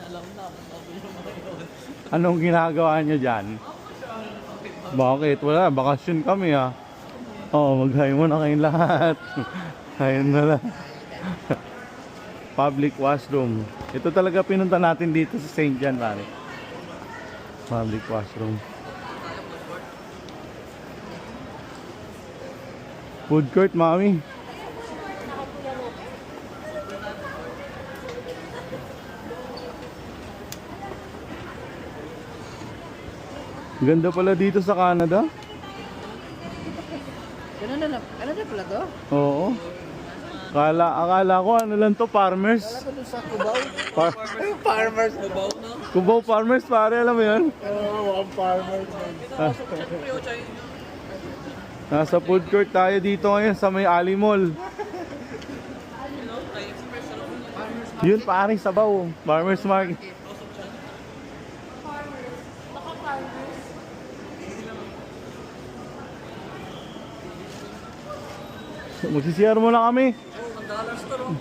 Alam na kung ano yung mga yun. Anong ginagawa nyo dyan? Bakit? Wala, bakasyon kami ah. Oo, mag-hi muna kayong lahat. Hi na lang. Public washroom. Ito talaga pinunta natin dito sa St. John, pare. Public washroom. Food court, mami. Ganda pala dito sa Canada. Ganun na lang. Ano na pala to? Oo. Akala ko ano lang to, farmers. Wala ko dun sa Cubao. Farmers. Cubao na? Cubao farmers, pare, alam mo yun? Oo, farmers. Nasa food court tayo dito ngayon sa may Ali Mall. Yun, pare, sabaw. Farmers market. Magsisiyar muna kami. $1 store.